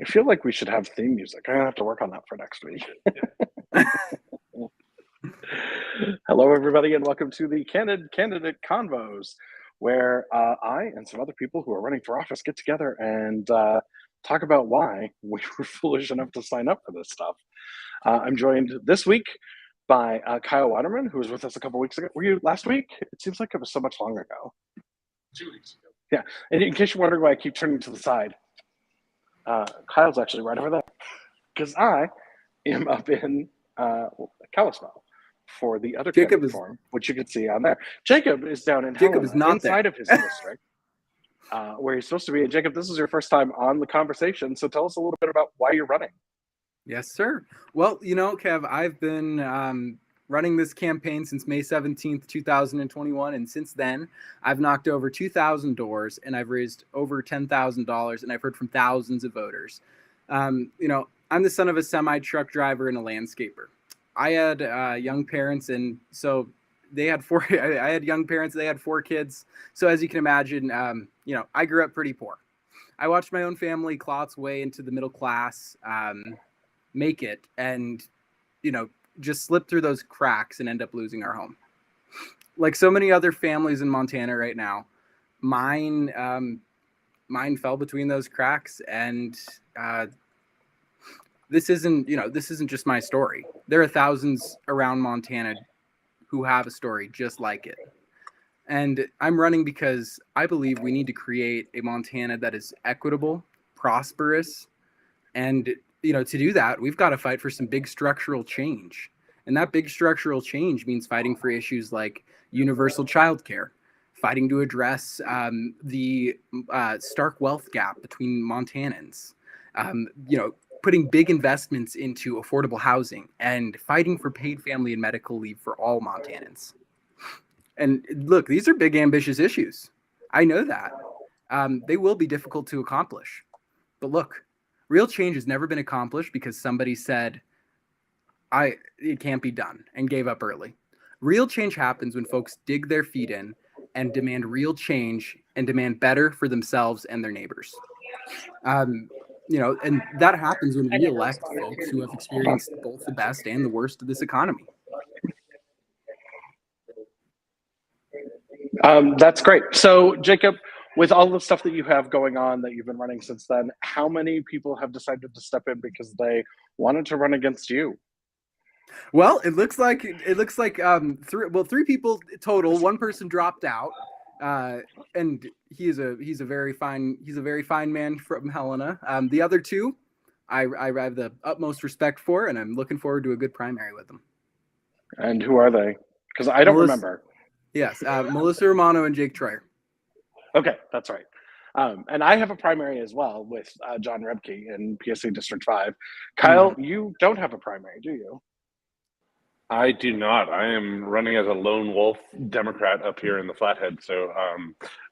I feel like we should have theme music. I'm gonna have to work on that for next week. Hello, everybody, and welcome to the Candid Candidate Convos, where I and some other people who are running for office get together and talk about why we were foolish enough to sign up for this stuff. I'm joined this week by Kyle Waterman, who was with us a couple weeks ago. Were you last week? It seems like it was so much longer ago. 2 weeks ago. Yeah, and in case you're wondering why I keep turning to the side, Kyle's actually right over there, because I am up in Kalispell for the other Jacob forum, which you can see on there. Jacob is down in Helena, is not inside of his district, where he's supposed to be. And Jacob, this is your first time on the conversation, so tell us a little bit about why you're running. Yes, sir. Well, Kev, I've been running this campaign since May 17th, 2021. And since then, I've knocked over 2,000 doors and I've raised over $10,000 and I've heard from thousands of voters. I'm the son of a semi-truck driver and a landscaper. I had young parents, and so they had four. I had young parents. They had 4 kids. So as you can imagine, I grew up pretty poor. I watched my own family claw its way into the middle class, make it, and just slip through those cracks and end up losing our home. Like so many other families in Montana right now, mine fell between those cracks, and this isn't just my story. There are thousands around Montana who have a story just like it. And I'm running because I believe we need to create a Montana that is equitable, prosperous, and to do that, we've got to fight for some big structural change. And that big structural change means fighting for issues like universal childcare, fighting to address the stark wealth gap between Montanans, putting big investments into affordable housing, and fighting for paid family and medical leave for all Montanans. And look, these are big, ambitious issues. I know that. They will be difficult to accomplish. But look, real change has never been accomplished because somebody said, it can't be done, and gave up early. Real change happens when folks dig their feet in and demand real change and demand better for themselves and their neighbors. And that happens when we elect folks who have experienced both the best and the worst of this economy. That's great. So, Jacob, with all the stuff that you have going on that you've been running since then, how many people have decided to step in because they wanted to run against you? Well, it looks like 3 people total. One person dropped out, and he's a very fine man from Helena. The other 2, I have the utmost respect for, and I'm looking forward to a good primary with them. And who are they? Because I don't remember. Yes, Melissa Romano and Jake Troyer. Okay, that's right. And I have a primary as well with John Rebke in PSC District 5. Kyle, you don't have a primary, do you? I do not. I am running as a lone wolf Democrat up here in the Flathead. So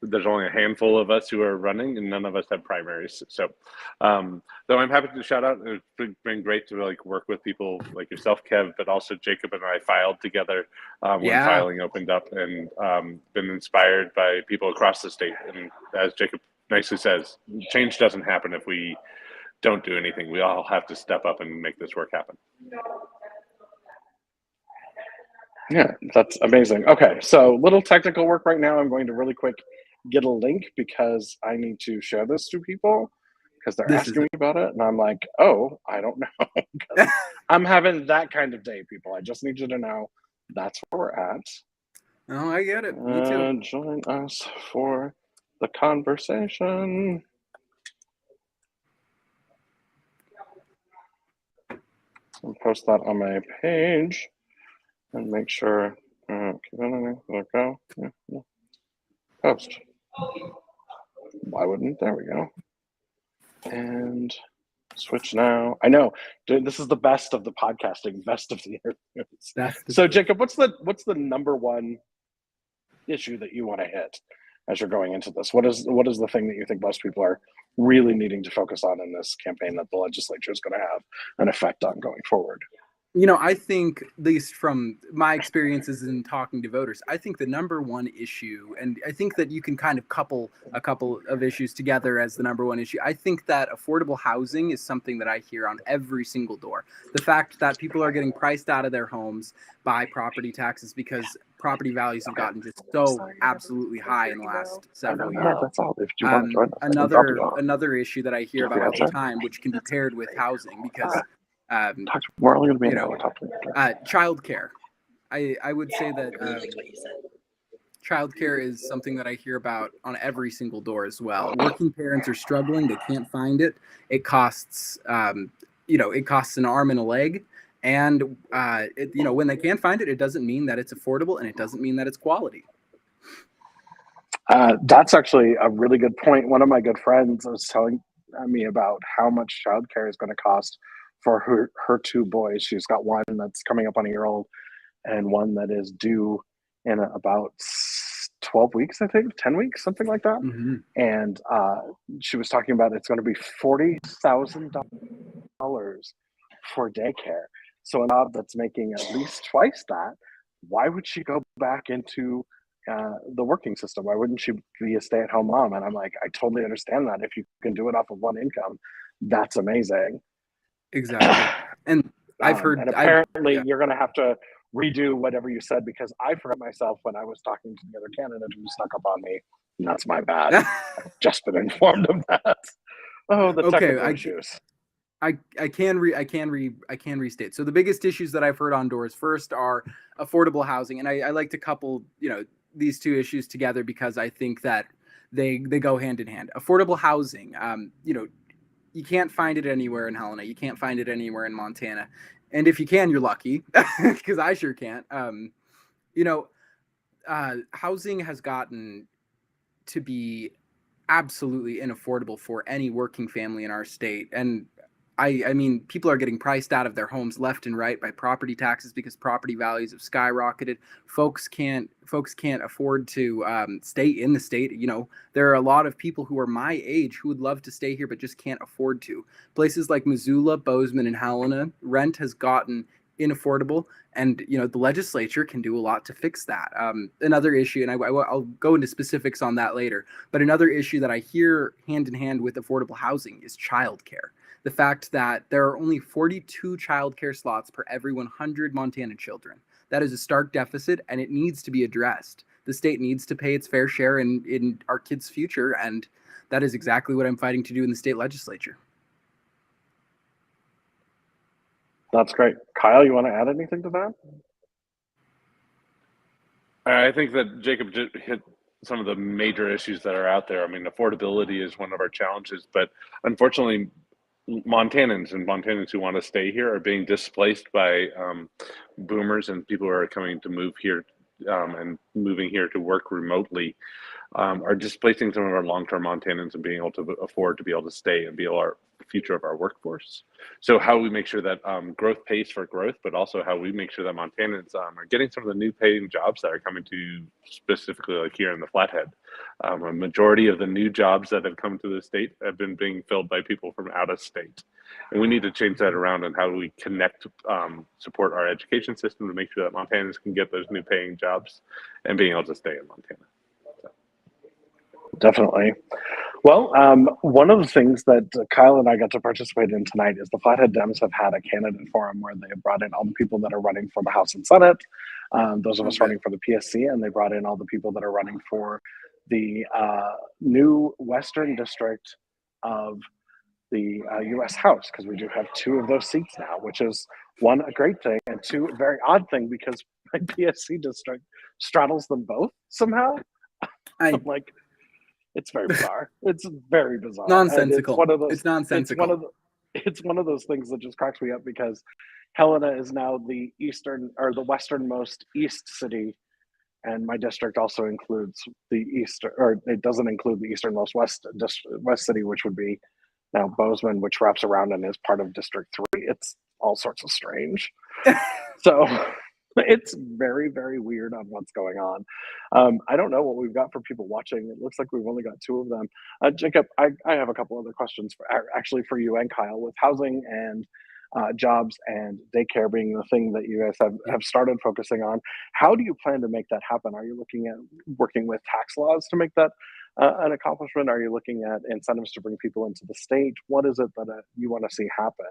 there's only a handful of us who are running, and none of us have primaries. So though I'm happy to shout out, it's been great to work with people like yourself, Kev, but also Jacob and I filed together when filing opened up, and been inspired by people across the state. And as Jacob nicely says, change doesn't happen if we don't do anything. We all have to step up and make this work happen. Yeah, that's amazing. Okay, so little technical work right now. I'm going to really quick get a link because I need to share this to people because they're asking me about it. And I'm like, oh, I don't know. I'm having that kind of day, people. I just need you to know that's where we're at. Oh, I get it. Me too. Join us for the conversation. I'll post that on my page. And make sure, there we go. Yeah. Post. Why wouldn't? There we go. And switch now. I know, dude, this is the best of the podcasting, best of the interviews. So, Jacob, what's the number one issue that you want to hit as you're going into this? What is the thing that you think most people are really needing to focus on in this campaign that the legislature is going to have an effect on going forward? I think, at least from my experiences in talking to voters, I think the number one issue, and I think that you can kind of couple a couple of issues together as the number one issue. I think that affordable housing is something that I hear on every single door. The fact that people are getting priced out of their homes by property taxes because property values have gotten just so absolutely high in the last several years. That's all. If you want to join us, Another issue that I hear about all the time, which can be paired with housing, because we're only going to be an hour talking. childcare. I would say that childcare is something that I hear about on every single door as well. Working parents are struggling; they can't find it. It costs, it costs an arm and a leg. And when they can find it, it doesn't mean that it's affordable, and it doesn't mean that it's quality. That's actually a really good point. One of my good friends was telling me about how much childcare is going to cost for her two boys. She's got one that's coming up on a year old, and one that is due in about 12 weeks, I think, 10 weeks, something like that. Mm-hmm. And she was talking about it's going to be $40,000 for daycare. So a job that's making at least twice that, why would she go back into the working system? Why wouldn't she be a stay-at-home mom? And I'm like, I totally understand that. If you can do it off of one income, that's amazing. Exactly. And I've heard, and apparently you're going to have to redo whatever you said, because I forgot myself when I was talking to the other candidate who snuck up on me. And that's my bad. I've just been informed of that. Oh, the technical issues. I can restate. So the biggest issues that I've heard on doors first are affordable housing, and I like to couple these two issues together because I think that they go hand in hand. Affordable housing, you can't find it anywhere in Helena. You can't find it anywhere in Montana. And if you can, you're lucky, because I sure can't. Housing has gotten to be absolutely unaffordable for any working family in our state. And I mean, people are getting priced out of their homes left and right by property taxes because property values have skyrocketed. Folks can't afford to stay in the state. There are a lot of people who are my age who would love to stay here but just can't afford to. Places like Missoula, Bozeman, and Helena, rent has gotten unaffordable, and the legislature can do a lot to fix that. Another issue, and I'll go into specifics on that later, but another issue that I hear hand in hand with affordable housing is childcare. The fact that there are only 42 childcare slots per every 100 Montana children. That is a stark deficit, and it needs to be addressed. The state needs to pay its fair share in our kids' future, and that is exactly what I'm fighting to do in the state legislature. That's great. Kyle, you want to add anything to that? I think that Jacob just hit some of the major issues that are out there. I mean, affordability is one of our challenges, but unfortunately, Montanans who want to stay here are being displaced by boomers and people who are coming to move here and moving here to work remotely, are displacing some of our long-term Montanans and being able to afford to be able to stay and be our future of our workforce. So how we make sure that growth pays for growth, but also how we make sure that Montanans are getting some of the new paying jobs that are coming to specifically like here in the Flathead. A majority of the new jobs that have come to the state have been being filled by people from out of state. And we need to change that around and how we connect, support our education system to make sure that Montanans can get those new paying jobs and being able to stay in Montana. Definitely. Well, one of the things that Kyle and I got to participate in tonight is the Flathead Dems have had a candidate forum where they have brought in all the people that are running for the House and Senate, those of us running for the PSC, and they brought in all the people that are running for the new Western District of the U.S. House, because we do have two of those seats now, which is one, a great thing, and two, a very odd thing because my PSC district straddles them both somehow. I'm like, it's very bizarre. It's very bizarre. Nonsensical. It's nonsensical. It's one of those things that just cracks me up because Helena is now the westernmost east city, and my district also includes it doesn't include the easternmost west city, which would be now Bozeman, which wraps around and is part of District 3. It's all sorts of strange. So it's very, very weird on what's going on. I don't know what we've got for people watching. It looks like we've only got two of them. Jacob, I have a couple other questions for you and Kyle with housing and jobs and daycare being the thing that you guys have started focusing on. How do you plan to make that happen? Are you looking at working with tax laws to make that an accomplishment? Are you looking at incentives to bring people into the state? What is it that you want to see happen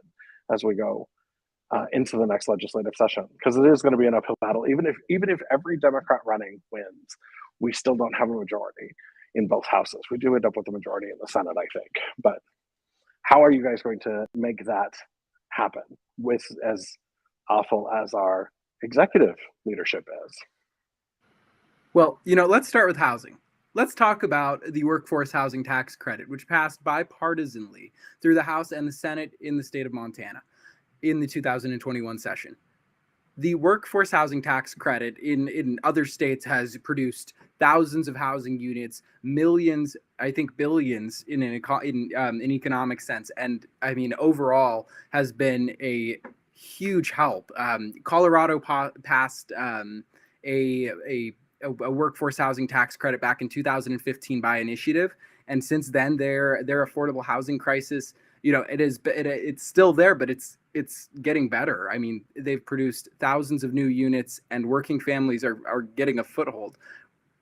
as we go into the next legislative session? Because it is going to be an uphill battle. Even if every Democrat running wins, we still don't have a majority in both houses. We do end up with a majority in the Senate, I think. But how are you guys going to make that happen with as awful as our executive leadership is? Well, let's start with housing. Let's talk about the workforce housing tax credit, which passed bipartisanly through the House and the Senate in the state of Montana in the 2021 session. The workforce housing tax credit in other states has produced thousands of housing units, millions, I think billions in an economic sense, and I mean overall has been a huge help. Colorado passed a workforce housing tax credit back in 2015 by initiative, and since then their affordable housing crisis, it's still there, but it's getting better. I mean, they've produced thousands of new units, and working families are getting a foothold.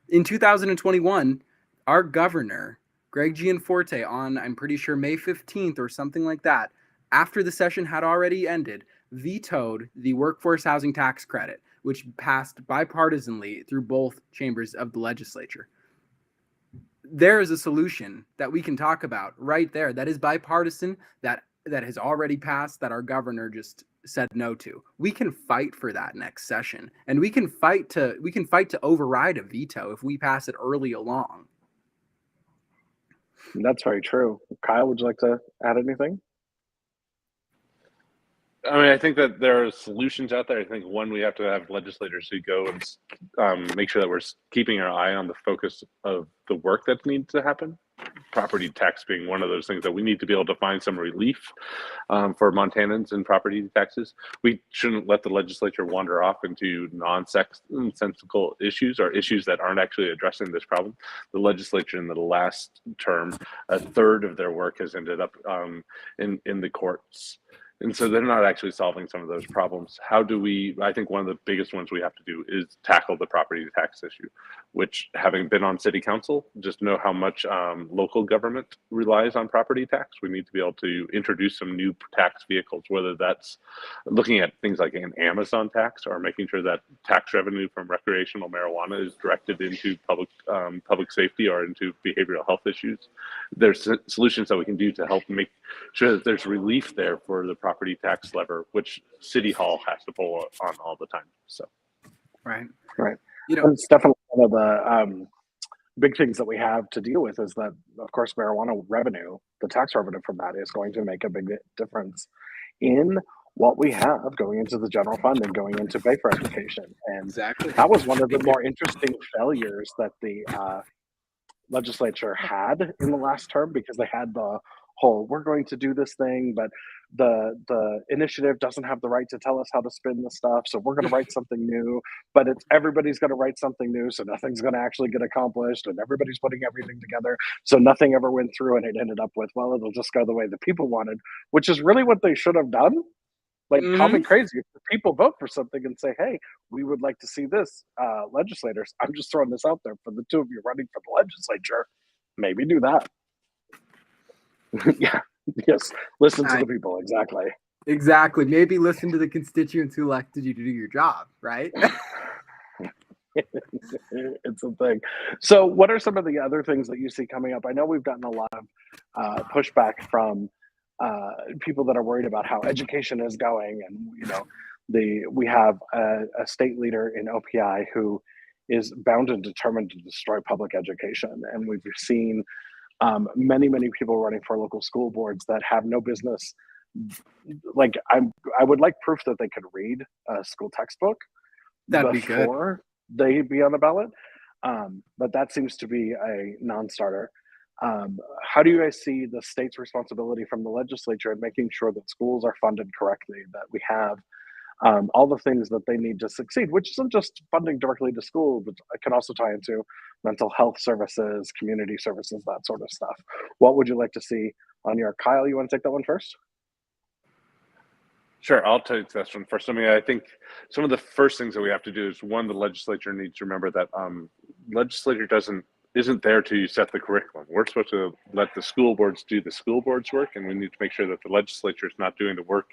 In 2021, our governor, Greg Gianforte, on I'm pretty sure May 15th or something like that, after the session had already ended, vetoed the workforce housing tax credit, which passed bipartisanly through both chambers of the legislature. There is a solution that we can talk about right there that is bipartisan, that has already passed, that our governor just said no to. We can fight for that next session, and we can fight to override a veto if we pass it early along. That's very true. Kyle, would you like to add anything? I mean, I think that there are solutions out there. I think one, we have to have legislators who go and make sure that we're keeping our eye on the focus of the work that needs to happen. Property tax being one of those things that we need to be able to find some relief for Montanans in property taxes. We shouldn't let the legislature wander off into nonsensical issues or issues that aren't actually addressing this problem. The legislature in the last term, a third of their work has ended up in the courts. And so they're not actually solving some of those problems. I think one of the biggest ones we have to do is tackle the property tax issue, which, having been on city council, just know how much local government relies on property tax. We need to be able to introduce some new tax vehicles, whether that's looking at things like an Amazon tax or making sure that tax revenue from recreational marijuana is directed into public safety or into behavioral health issues. There's solutions that we can do to help make sure that there's relief there for the property tax lever, which City Hall has to pull on all the time. So, right. It's definitely one of the big things that we have to deal with is that, of course, marijuana revenue, the tax revenue from that, is going to make a big difference in what we have going into the general fund and going into pay for education. And exactly, that was one of the more interesting failures that the legislature had in the last term, because they had the whole, we're going to do this thing, but the initiative doesn't have the right to tell us how to spin the stuff, so we're going to write something new, but everybody's going to write something new, so nothing's going to actually get accomplished, and everybody's putting everything together, so nothing ever went through, and it ended up with, well, it'll just go the way the people wanted, which is really what they should have done. Like, call me crazy if the people vote for something and say, hey, we would like to see this, legislators, I'm just throwing this out there for the two of you running for the legislature, maybe do that. Yeah. Yes. Listen to the people. Exactly. Maybe listen to the constituents who elected you to do your job, right? It's a thing. So what are some of the other things that you see coming up? I know we've gotten a lot of pushback from people that are worried about how education is going. And, we have a state leader in OPI who is bound and determined to destroy public education. And we've seen many people running for local school boards that have no business. Like, I would like proof that they could read a school textbook before they be on the ballot, but that seems to be a non-starter. How do you guys see the state's responsibility from the legislature in making sure that schools are funded correctly, that we have all the things that they need to succeed, which isn't just funding directly to school, but it can also tie into mental health services, community services, that sort of stuff. What would you like to see on your— Kyle, you want to take that one first? Sure, I'll take this one first. I mean, I think some of the first things that we have to do is one, the legislature needs to remember that legislature isn't there to set the curriculum. We're supposed to let the school boards do the school boards work, and we need to make sure that the legislature is not doing the work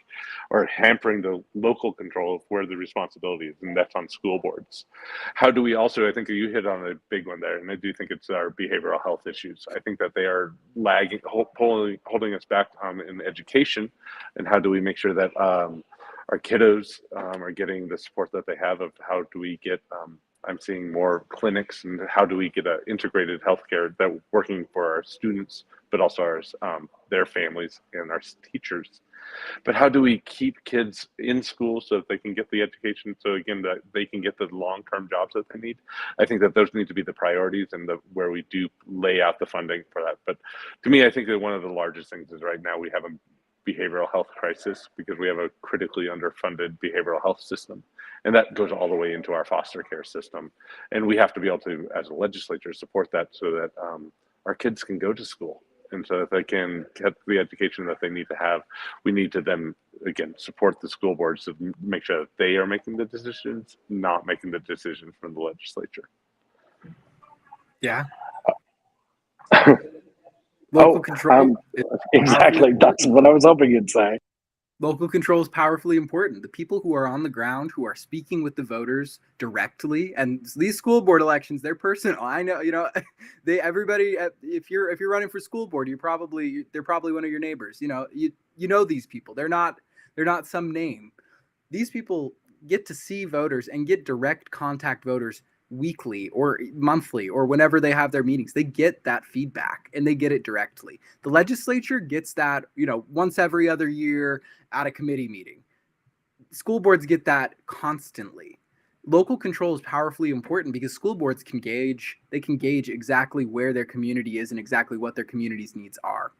or hampering the local control of where the responsibility is, and that's on school boards. How do we also? I think you hit on a big one there, and I do think it's our behavioral health issues. I think that they are lagging, holding us back in education, and how do we make sure that our kiddos are getting the support that they have? Of how do we get I'm seeing more clinics, and how do we get an integrated healthcare that working for our students, but also their families and our teachers. But how do we keep kids in school so that they can get the education? So again, that they can get the long-term jobs that they need. I think that those need to be the priorities and where we do lay out the funding for that. But to me, I think that one of the largest things is right now we have a behavioral health crisis because we have a critically underfunded behavioral health system. And that goes all the way into our foster care system. And we have to be able to, as a legislature, support that so that our kids can go to school. And so that they can get the education that they need to have. We need to then, again, support the school boards to make sure that they are making the decisions, not making the decisions from the legislature. Yeah. Local control. Exactly. That's what I was hoping you'd say. Local control is powerfully important. The people who are on the ground, who are speaking with the voters directly, and these school board elections, they're personal. I know, everybody. If you're running for school board, they're probably one of your neighbors. You know these people. They're not some name. These people get to see voters and get direct contact voters weekly or monthly or whenever they have their meetings. They get that feedback and they get it directly. The legislature gets that, once every other year at a committee meeting. School boards get that constantly. Local control is powerfully important because school boards can gauge exactly where their community is and exactly what their community's needs are.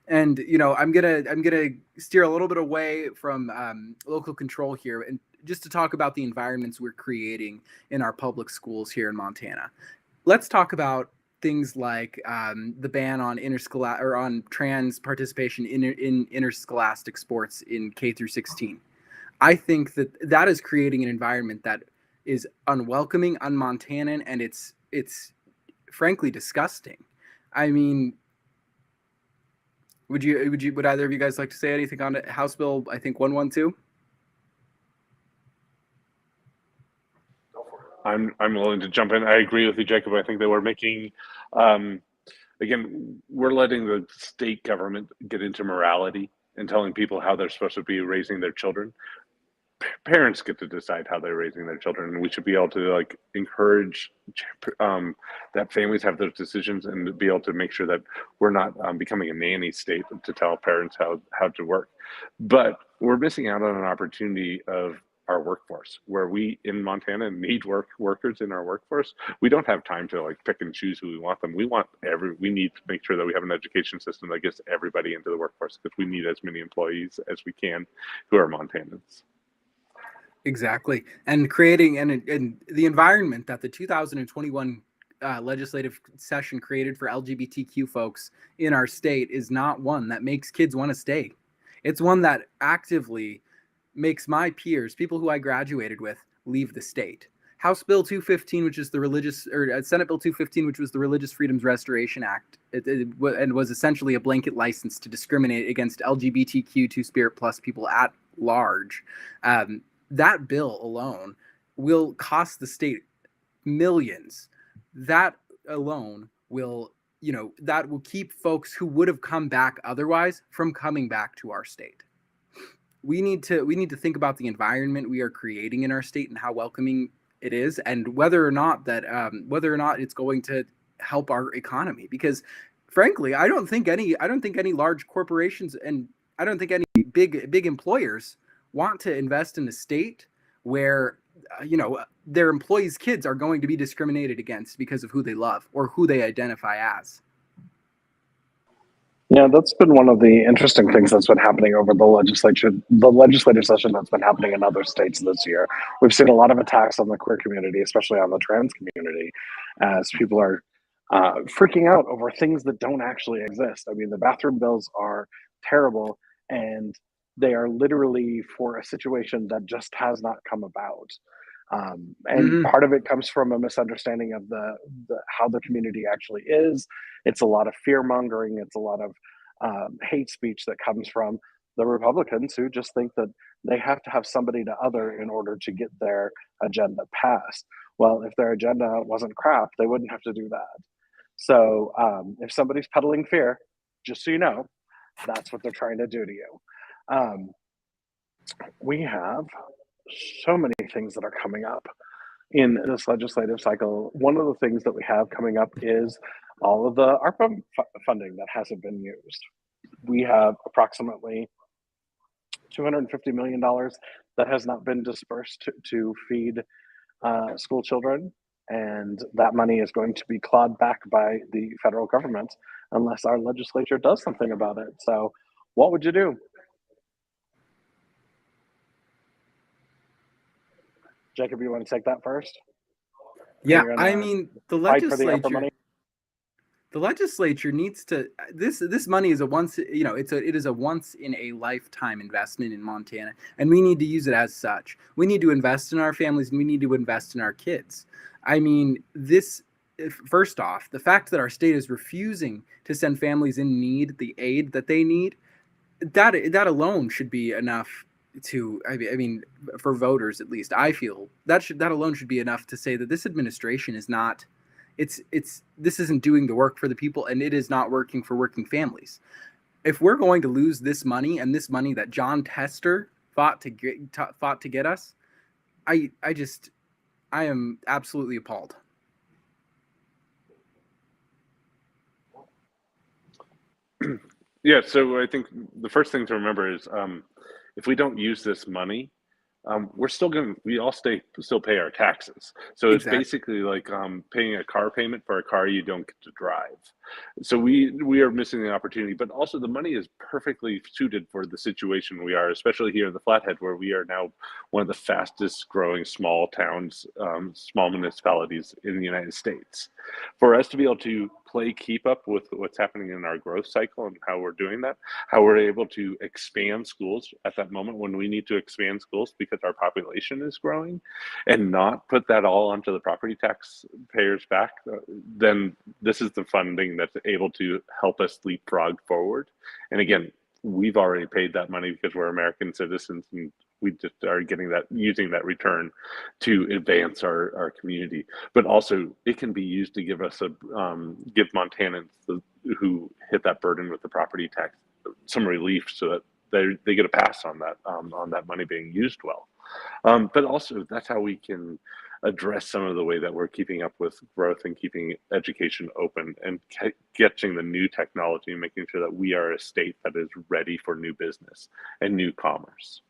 And I'm gonna steer a little bit away from local control here, and just to talk about the environments we're creating in our public schools here in Montana. Let's talk about things like the ban on on trans participation in interscholastic sports in K through 16. I think that is creating an environment that is unwelcoming, un-Montanan, and it's frankly disgusting. I mean, would either of you guys like to say anything on it? House Bill, I think 112. I'm willing to jump in. I agree with you, Jacob. I think that we're making, again, we're letting the state government get into morality and telling people how they're supposed to be raising their children. Parents get to decide how they're raising their children, and we should be able to encourage that families have those decisions and to be able to make sure that we're not becoming a nanny state to tell parents how to work. But we're missing out on an opportunity of our workforce, where we in Montana need workers in our workforce. We don't have time to pick and choose who we want them. We need to make sure that we have an education system that gets everybody into the workforce, because we need as many employees as we can who are Montanans. Exactly. And creating and the environment that the 2021 legislative session created for LGBTQ folks in our state is not one that makes kids want to stay. It's one that actively makes my peers, people who I graduated with, leave the state. House Bill 215, which is the Senate Bill 215, which was the Religious Freedoms Restoration Act, and was essentially a blanket license to discriminate against LGBTQ Two-Spirit plus people at large. That bill alone will cost the state millions. That alone will keep folks who would have come back otherwise from coming back to our state. We need to think about the environment we are creating in our state and how welcoming it is, and whether or not it's going to help our economy. Because frankly, I don't think any large corporations, and I don't think any big employers want to invest in a state where their employees' kids are going to be discriminated against because of who they love or who they identify as. Yeah, that's been one of the interesting things that's been happening over the legislative session that's been happening in other states this year. We've seen a lot of attacks on the queer community, especially on the trans community, as people are freaking out over things that don't actually exist. I mean, the bathroom bills are terrible, and They are literally for a situation that just has not come about. And part of it comes from a misunderstanding of how the community actually is. It's a lot of fear mongering. It's a lot of hate speech that comes from the Republicans, who just think that they have to have somebody to other in order to get their agenda passed. Well, if their agenda wasn't crap, they wouldn't have to do that. So if somebody's peddling fear, just so you know, that's what they're trying to do to you. We have so many things that are coming up in this legislative cycle. One of the things that we have coming up is all of the ARPA funding that hasn't been used. We have approximately $250 million that has not been dispersed to feed school children. And that money is going to be clawed back by the federal government unless our legislature does something about it. So what would you do? Jacob, you want to take that first? Yeah, I mean, the legislature needs to. This money is it is a once in a lifetime investment in Montana, and we need to use it as such. We need to invest in our families, and we need to invest in our kids. I mean, first off, the fact that our state is refusing to send families in need the aid that they need, that alone should be enough to, I mean, for voters at least, I feel that alone should be enough to say that this administration is not, this isn't doing the work for the people, and it is not working for working families. If we're going to lose this money, and this money that John Tester fought to get us, I am absolutely appalled. Yeah, so I think the first thing to remember is if we don't use this money, we all still pay our taxes. So it's basically like paying a car payment for a car you don't get to drive. So we are missing the opportunity, but also the money is perfectly suited for the situation we are, especially here in the Flathead, where we are now one of the fastest growing small towns, small municipalities in the United States. For us to be able to keep up with what's happening in our growth cycle and how we're doing that, how we're able to expand schools at that moment when we need to expand schools because our population is growing, and not put that all onto the property taxpayers' back, then this is the funding that's able to help us leapfrog forward. And again, we've already paid that money because we're American citizens, and we just are using that return to advance our community. But also, it can be used to give Montanans who hit that burden with the property tax some relief, so that they get a pass on that money being used well. But also, that's how we can address some of the way that we're keeping up with growth and keeping education open and catching the new technology and making sure that we are a state that is ready for new business and new commerce.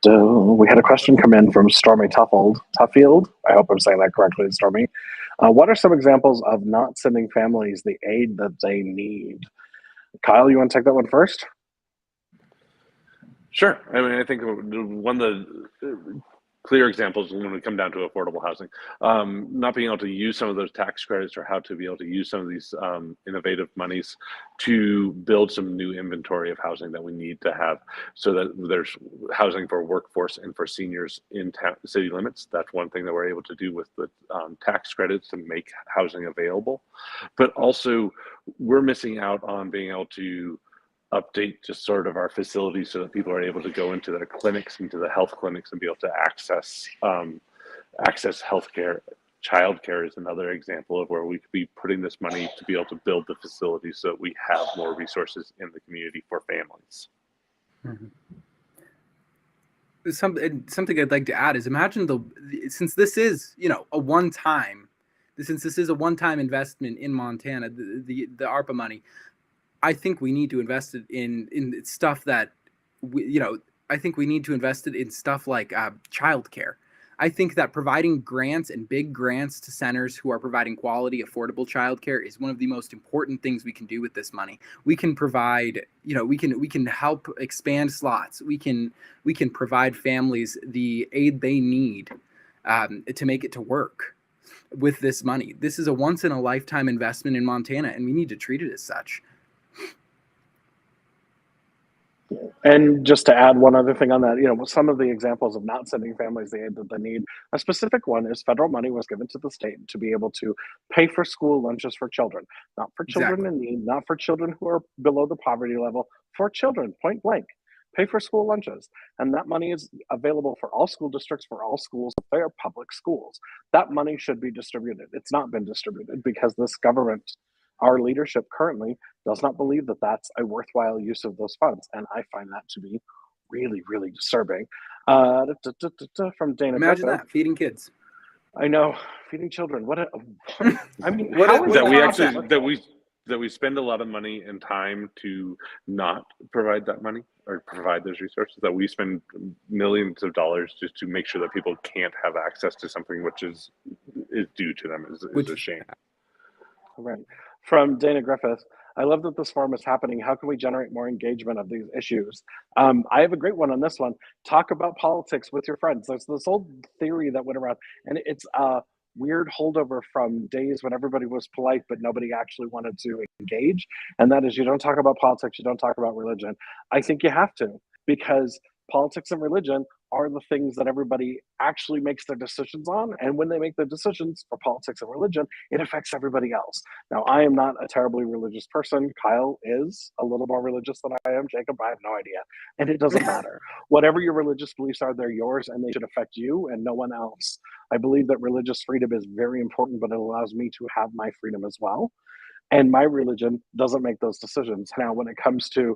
So we had a question come in from Stormy Tuffield. I hope I'm saying that correctly, Stormy. What are some examples of not sending families the aid that they need? Kyle, you want to take that one first? Sure. I mean, I think one of the clear examples when we come down to affordable housing, not being able to use some of those tax credits, or how to be able to use some of these innovative monies to build some new inventory of housing that we need to have, so that there's housing for workforce and for seniors in city limits. That's one thing that we're able to do with the tax credits to make housing available. But also, we're missing out on being able to update just sort of our facilities so that people are able to go into their clinics, into the health clinics, and be able to access healthcare. Childcare is another example of where we could be putting this money to be able to build the facilities so that we have more resources in the community for families. Mm-hmm. Something I'd like to add is, imagine since this is a one-time investment in Montana, the ARPA money, I think we need to invest it in stuff that I think we need to invest it in stuff like childcare. I think that providing grants and big grants to centers who are providing quality, affordable childcare is one of the most important things we can do with this money. We can provide, we can help expand slots. We can provide families the aid they need to make it to work. with this money. This is a once in a lifetime investment in Montana, and we need to treat it as such. And just to add one other thing on that, some of the examples of not sending families the aid that they need, a specific one is federal money was given to the state to be able to pay for school lunches for children, not for children in need, not for children who are below the poverty level, for children, point blank. Pay for school lunches. And that money is available for all school districts, for all schools, if they are public schools. That money should be distributed. It's not been distributed because this government, our leadership currently, does not believe that that's a worthwhile use of those funds. And I find that to be really, really disturbing. From Dana Imagine Griffith, that, feeding kids. I know, feeding children. I mean, that we spend a lot of money and time to not provide that money or provide those resources, that we spend millions of dollars just to make sure that people can't have access to something which is due to them is a shame. Right. From Dana Griffith, I love that this forum is happening. How can we generate more engagement of these issues? I have a great one on this one. Talk about politics with your friends. There's this old theory that went around, and it's a weird holdover from days when everybody was polite, but nobody actually wanted to engage. And that is, you don't talk about politics, you don't talk about religion. I think you have to, because politics and religion are the things that everybody actually makes their decisions on. And when they make their decisions for politics and religion, it affects everybody else. Now, I am not a terribly religious person. Kyle is a little more religious than I am. Jacob, I have no idea. And it doesn't matter. Whatever your religious beliefs are, they're yours, and they should affect you and no one else. I believe that religious freedom is very important, but it allows me to have my freedom as well. And my religion doesn't make those decisions. Now, when it comes to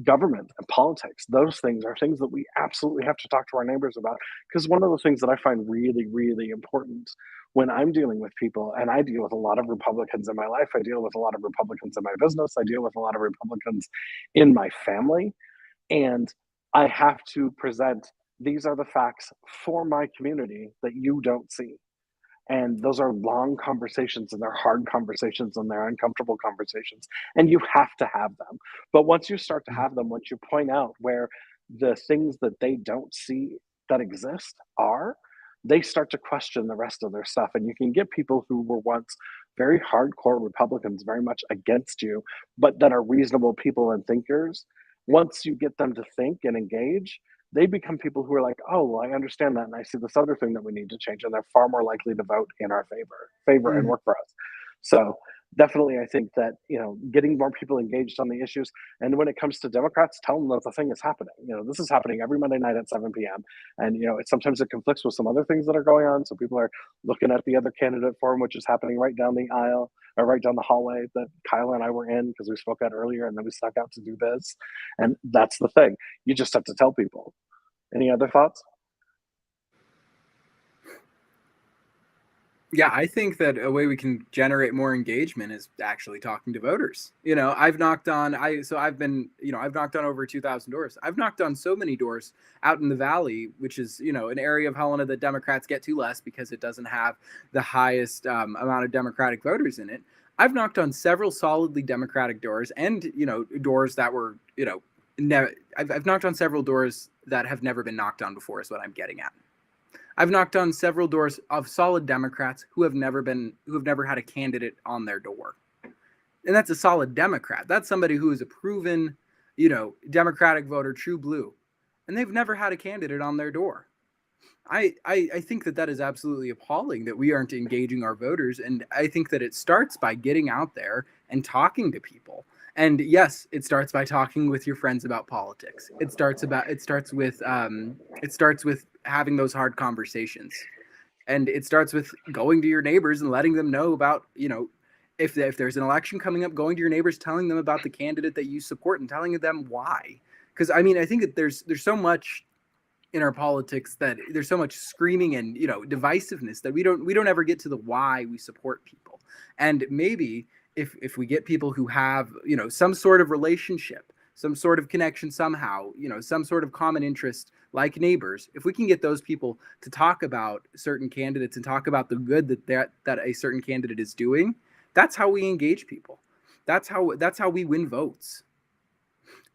government and politics, those things are things that we absolutely have to talk to our neighbors about. Because one of the things that I find really, really important when I'm dealing with people, and I deal with a lot of Republicans in my life, I deal with a lot of Republicans in my business, I deal with a lot of Republicans in my family, and I have to present, these are the facts for my community that you don't see. And those are long conversations, and they're hard conversations, and they're uncomfortable conversations. And you have to have them. But once you start to have them, once you point out where the things that they don't see that exist are, they start to question the rest of their stuff. And you can get people who were once very hardcore Republicans, very much against you, but that are reasonable people and thinkers. Once you get them to think and engage, they become people who are like, oh, well, I understand that, and I see this other thing that we need to change, and they're far more likely to vote in our favor and work for us. So definitely, I think that, getting more people engaged on the issues, and when it comes to Democrats, tell them that the thing is happening. This is happening every Monday night at 7 p.m. And, sometimes it conflicts with some other things that are going on. So people are looking at the other candidate forum, which is happening right down the aisle, or right down the hallway that Kyle and I were in, because we spoke at earlier, and then we stuck out to do this. And that's the thing. You just have to tell people. Any other thoughts? Yeah, I think that a way we can generate more engagement is actually talking to voters. I've knocked on I've knocked on over 2,000 doors. I've knocked on so many doors out in the Valley, which is, an area of Helena that Democrats get to less because it doesn't have the highest amount of Democratic voters in it. I've knocked on several solidly Democratic doors, and, doors that were, I've knocked on several doors that have never been knocked on before, is what I'm getting at. I've knocked on several doors of solid Democrats who have never had a candidate on their door. And that's a solid Democrat. That's somebody who is a proven, Democratic voter, true blue. And they've never had a candidate on their door. I think that is absolutely appalling that we aren't engaging our voters. And I think that it starts by getting out there and talking to people. And yes, it starts by talking with your friends about politics. It starts with having those hard conversations. And it starts with going to your neighbors and letting them know about, if there's an election coming up, going to your neighbors, telling them about the candidate that you support and telling them why. Because I think that there's so much in our politics that there's so much screaming and, divisiveness that we don't ever get to the why we support people. And maybe if we get people who have, some sort of relationship, some sort of connection somehow, some sort of common interest like neighbors, if we can get those people to talk about certain candidates and talk about the good that a certain candidate is doing, that's how we engage people. That's how we win votes.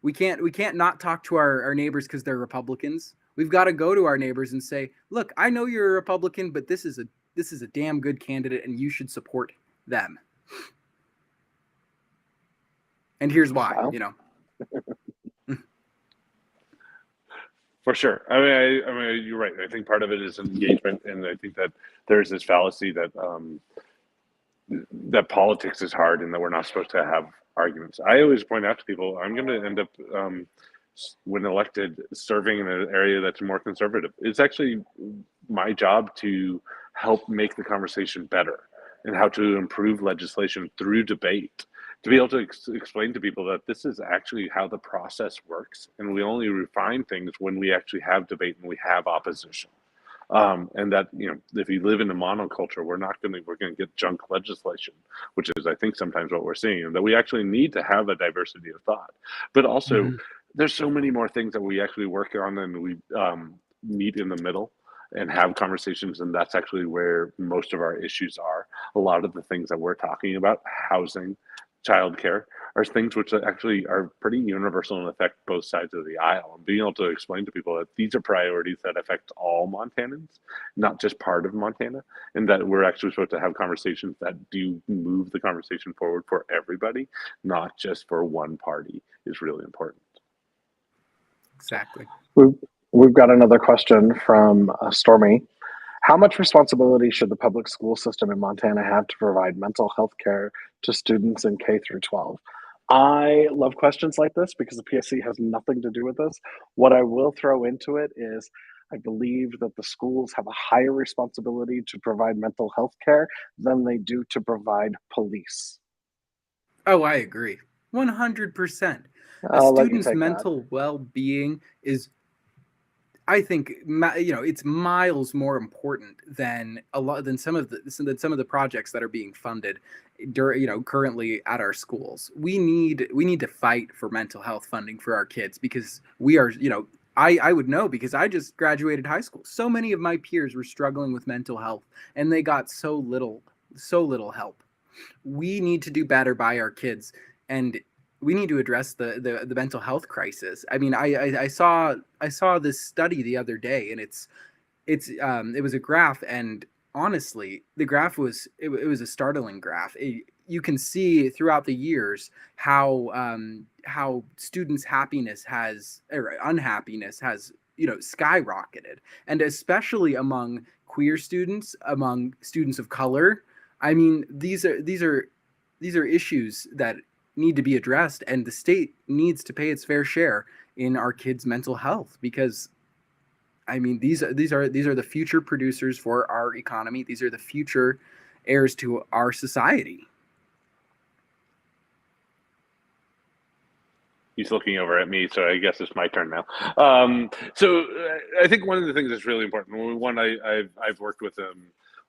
We can't not talk to our neighbors because they're Republicans. We've got to go to our neighbors and say, look, I know you're a Republican, but this is this is a damn good candidate and you should support them. And here's why, Wow. you know. For sure. I mean, you're right. I think part of it is engagement, and I think that there's this fallacy that that politics is hard and that we're not supposed to have arguments. I always point out to people, I'm going to end up, when elected, serving in an area that's more conservative. It's actually my job to help make the conversation better and how to improve legislation through debate, to be able to explain to people that this is actually how the process works, and we only refine things when we actually have debate and we have opposition. And that, you know, if you live in a monoculture, we're going to get junk legislation, which is, I think, sometimes what we're seeing, and that we actually need to have a diversity of thought. But also, there's so many more things that we actually work on, and we meet in the middle and have conversations, and that's actually where most of our issues are. A lot of the things that we're talking about, housing, childcare, are things which actually are pretty universal and affect both sides of the aisle. And being able to explain to people that these are priorities that affect all Montanans, not just part of Montana, and that we're actually supposed to have conversations that do move the conversation forward for everybody, not just for one party, is really important. Exactly. We've got another question from Stormy. How much responsibility should the public school system in Montana have to provide mental health care to students in K through 12? I love questions like this because the PSC has nothing to do with this. What I will throw into it is I believe that the schools have a higher responsibility to provide mental health care than they do to provide police. Oh, I agree. 100%. A I'll let you student's take that. mental well-being is, I think, you know, it's miles more important than some of the projects that are being funded during, you know, currently at our schools. We need to fight for mental health funding for our kids, because we are, you know, I would know because I just graduated high school. So many of my peers were struggling with mental health, and they got so little help. We need to do better by our kids, and we need to address the mental health crisis. I mean, I saw this study the other day, and it was a graph, and honestly, the graph was it was a startling graph. You can see throughout the years how students' happiness or unhappiness has, you know, skyrocketed, and especially among queer students, among students of color. I mean, these are issues that need to be addressed, and the state needs to pay its fair share in our kids' mental health, because I mean, these are the future producers for our economy. These are the future heirs to our society. He's looking over at me, so I guess it's my turn now. So I think one of the things that's really important. One, I've worked with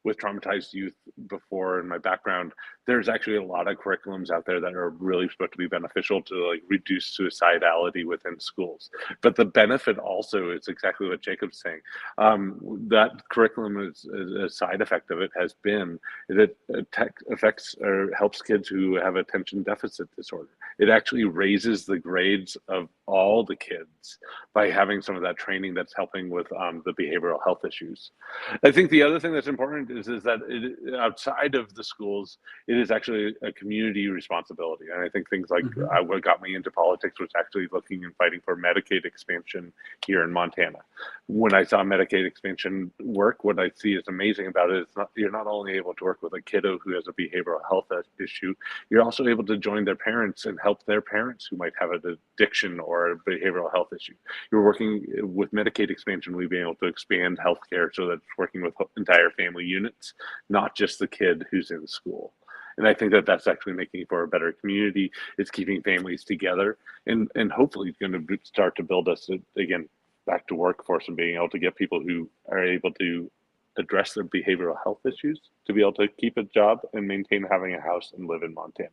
traumatized youth before in my background. There's actually a lot of curriculums out there that are really supposed to be beneficial to like reduce suicidality within schools. But the benefit also is exactly what Jacob's saying. That curriculum is a side effect of it has been that it affects or helps kids who have attention deficit disorder. It actually raises the grades of all the kids by having some of that training that's helping with the behavioral health issues. I think the other thing that's important is that outside of the schools, it is actually a community responsibility. And I think things like what got me into politics was actually looking and fighting for Medicaid expansion here in Montana. When I saw Medicaid expansion work, what I see is amazing about it is you're not only able to work with a kiddo who has a behavioral health issue, you're also able to join their parents and help their parents who might have an addiction or a behavioral health issue. You're working with Medicaid expansion, we've been able to expand healthcare so that it's working with entire family units, not just the kid who's in school. And I think that that's actually making for a better community. It's keeping families together, and hopefully going to start to build us again back to workforce and being able to get people who are able to address their behavioral health issues to be able to keep a job and maintain having a house and live in Montana.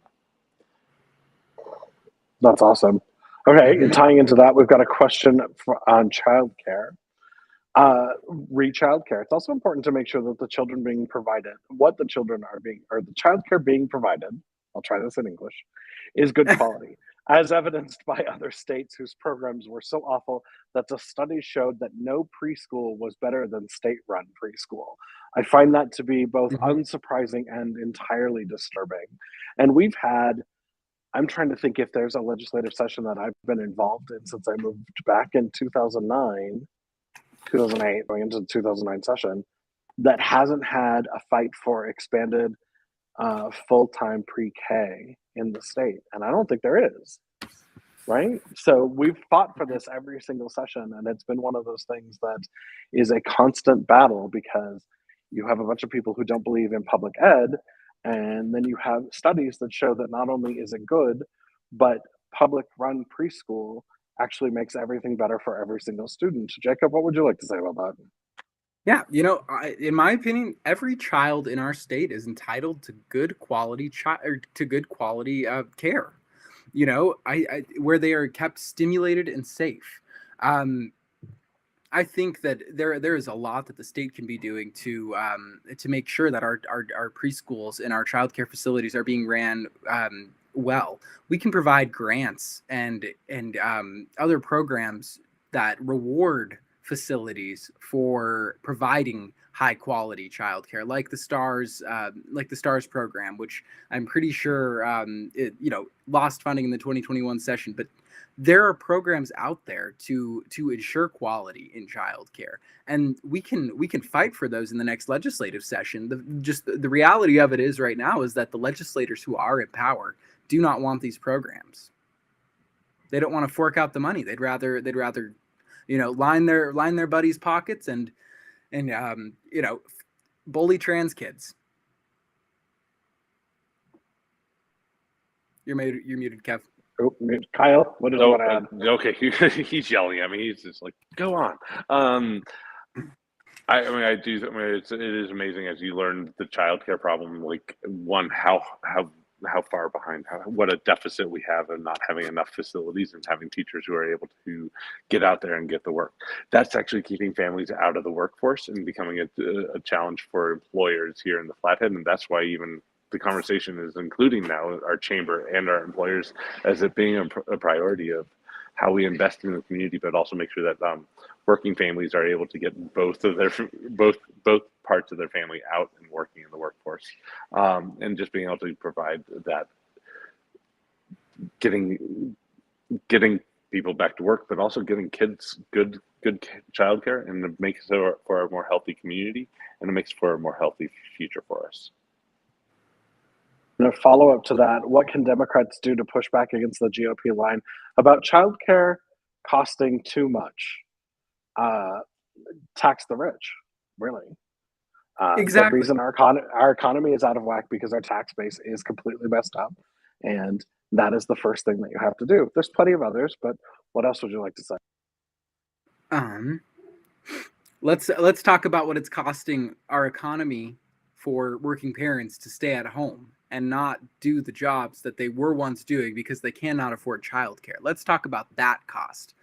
That's awesome. Okay, and tying into that, we've got a question on childcare. Re childcare. It's also important to make sure that the children being provided, what the children are being, or the childcare being provided, I'll try this in English, is good quality. as evidenced by other states whose programs were so awful that the study showed that no preschool was better than state-run preschool. I find that to be both unsurprising and entirely disturbing. And we've had, I'm trying to think if there's a legislative session that I've been involved in since I moved back in 2008, going into the 2009 session, that hasn't had a fight for expanded full-time pre-K in the state. And I don't think there is, right? So we've fought for this every single session, and it's been one of those things that is a constant battle because you have a bunch of people who don't believe in public ed, and then you have studies that show that not only is it good, but public-run preschool actually makes everything better for every single student. Jacob, what would you like to say about that? Yeah, in my opinion, every child in our state is entitled to good quality care. Where they are kept stimulated and safe. I think that there is a lot that the state can be doing to make sure that our preschools and our childcare facilities are being ran well. We can provide grants and other programs that reward facilities for providing high quality childcare, like the STARS program, which I'm pretty sure lost funding in the 2021 session, but there are programs out there to ensure quality in childcare, and we can fight for those in the next legislative session. The reality of it is right now is that the legislators who are in power do not want these programs. They don't want to fork out the money. They'd rather line their buddies' pockets and bully trans kids. You're muted, Kev. Oh, Kyle, what did you want to add? Okay, he's yelling at me. He's just like, go on. It is amazing as you learn the childcare problem. Like, one, how far behind, what a deficit we have in not having enough facilities and having teachers who are able to get out there and get the work. That's actually keeping families out of the workforce and becoming a challenge for employers here in the Flathead. And that's why even the conversation is including now our chamber and our employers as it being a priority of how we invest in the community, but also make sure that working families are able to get both parts of their family out and working in the workforce, and just being able to provide that, getting people back to work, but also giving kids good childcare, and it makes it for a more healthy community, and it makes for a more healthy future for us. And a follow-up to that, what can Democrats do to push back against the GOP line about childcare costing too much? Tax the rich, really. Exactly. The reason our economy is out of whack because our tax base is completely messed up, and that is the first thing that you have to do. There's plenty of others, but what else would you like to say? Let's talk about what it's costing our economy for working parents to stay at home and not do the jobs that they were once doing because they cannot afford childcare. Let's talk about that cost.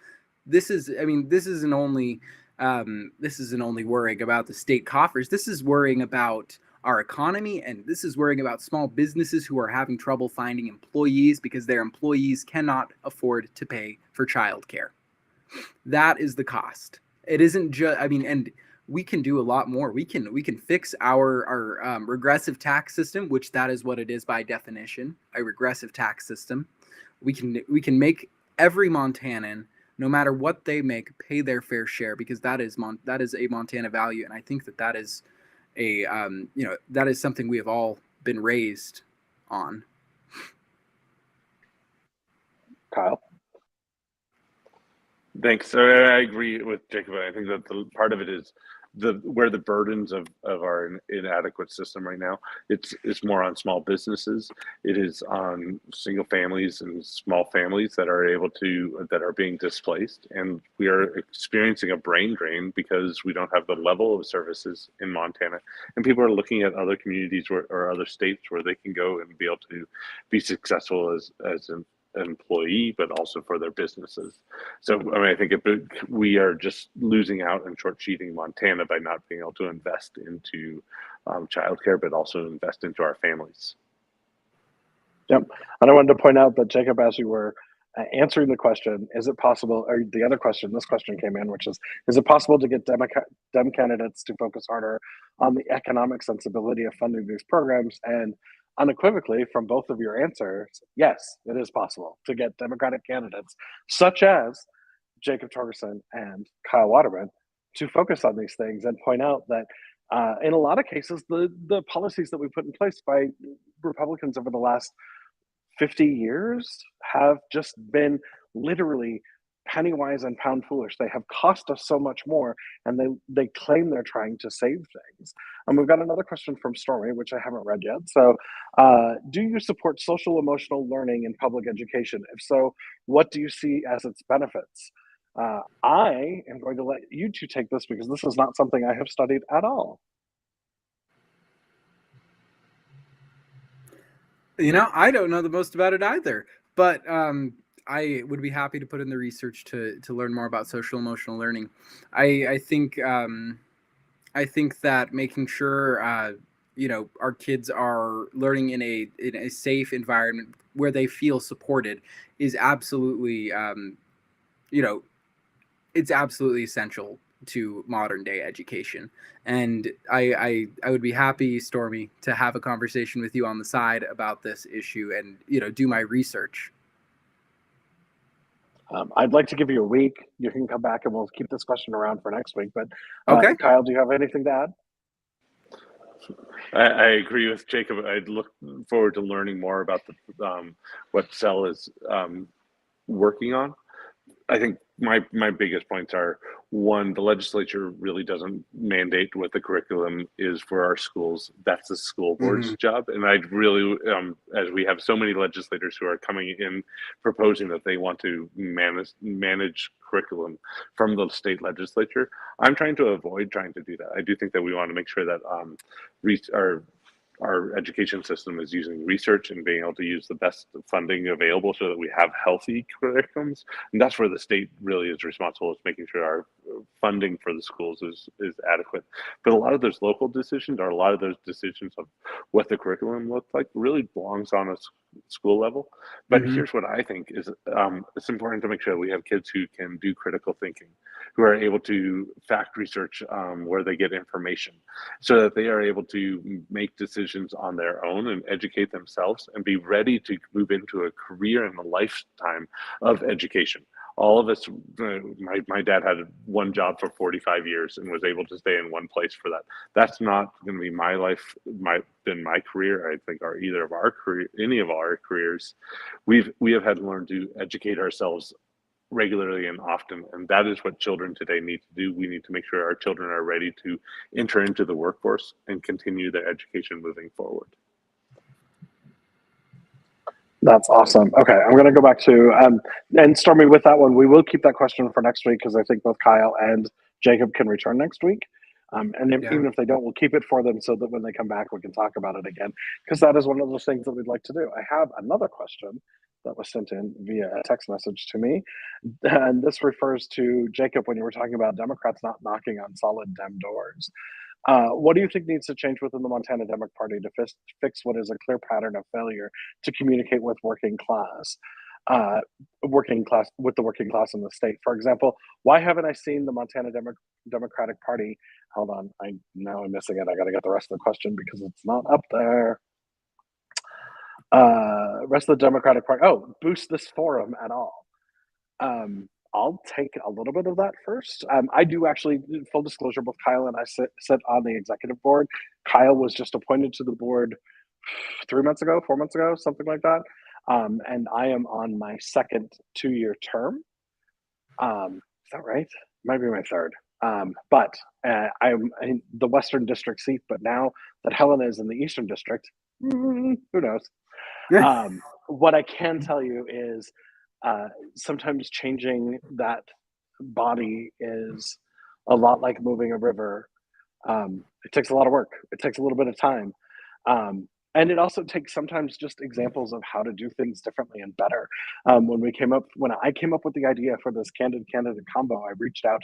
This isn't only worrying about the state coffers. This is worrying about our economy, and this is worrying about small businesses who are having trouble finding employees because their employees cannot afford to pay for childcare. That is the cost. It isn't just, and we can do a lot more. We can fix our regressive tax system, which that is what it is by definition, a regressive tax system. We can make every Montanan, no matter what they make, pay their fair share, because that is a Montana value, and I think that is that is something we have all been raised on. Kyle? Thanks. I agree with Jacob. I think that the part of it is where the burdens of our inadequate system right now. It's more on small businesses. It is on single families and small families that are being displaced, and we are experiencing a brain drain because we don't have the level of services in Montana, and people are looking at other communities or other states where they can go and be able to be successful as an employee, but also for their businesses. So, I think we are just losing out and short-cheating Montana by not being able to invest into childcare, but also invest into our families. Yep. And I wanted to point out that, Jacob, as you were answering the question, is it possible, or the other question, this question came in, which is it possible to get Dem candidates to focus harder on the economic sensibility of funding these programs? And unequivocally, from both of your answers, yes, it is possible to get Democratic candidates, such as Jacob Torgerson and Kyle Waterman, to focus on these things and point out that in a lot of cases, the policies that we put in place by Republicans over the last 50 years have just been literally penny wise and pound foolish. They have cost us so much more, and they claim they're trying to save things. And we've got another question from Stormy, which I haven't read yet. So, do you support social emotional learning in public education? If so, what do you see as its benefits? I am going to let you two take this because this is not something I have studied at all. I don't know the most about it either, but I would be happy to put in the research to learn more about social emotional learning. I think that making sure our kids are learning in a safe environment where they feel supported is absolutely it's absolutely essential to modern day education. And I would be happy, Stormy, to have a conversation with you on the side about this issue and do my research. I'd like to give you a week. You can come back and we'll keep this question around for next week. But Okay. Kyle, do you have anything to add? I agree with Jacob. I'd look forward to learning more about what Cell is working on. I think my biggest points are, one, the legislature really doesn't mandate what the curriculum is for our schools. That's the school board's job. And I'd really, as we have so many legislators who are coming in proposing that they want to manage curriculum from the state legislature, I'm trying to avoid trying to do that. I do think that we want to make sure that our education system is using research and being able to use the best funding available so that we have healthy curriculums. And that's where the state really is responsible, is making sure our funding for the schools is adequate. But a lot of those local decisions, or a lot of those decisions of what the curriculum looks like, really belongs on a school level. But here's what I think is it's important to make sure that we have kids who can do critical thinking, who are able to fact research where they get information, so that they are able to make decisions on their own and educate themselves and be ready to move into a career and a lifetime of education. All of us, my dad had one job for 45 years and was able to stay in one place for that. That's not going to be my life, my career, I think, or either of our career, any of our careers. We have had to learn to educate ourselves regularly and often, and that is what children today need to do. We need to make sure our children are ready to enter into the workforce and continue their education moving forward. That's awesome. Okay, I'm going to go back to, and Stormy, with that one, we will keep that question for next week because I think both Kyle and Jacob can return next week. Even if they don't, we'll keep it for them so that when they come back, we can talk about it again, because that is one of those things that we'd like to do. I have another question that was sent in via a text message to me, and this refers to Jacob when you were talking about Democrats not knocking on solid Dem doors. What do you think needs to change within the Montana Democratic Party to fix what is a clear pattern of failure to communicate with working class with the working class in the state? For example, why haven't I seen the Montana Democratic Party? Hold on, I'm missing it. I got to get the rest of the question because it's not up there. Rest of the Democratic Party. Oh, boost this forum at all. I'll take a little bit of that first. I do actually, full disclosure, both Kyle and I sit on the executive board. Kyle was just appointed to the board 4 months ago, something like that. And I am on my second 2-year term. Is that right? Might be my third. But I'm in the Western District seat, but now that Helen is in the Eastern District, who knows? What I can tell you is sometimes changing that body is a lot like moving a river. It takes a lot of work. It takes a little bit of time. And it also takes sometimes just examples of how to do things differently and better. When I came up with the idea for this Candid Convo, I reached out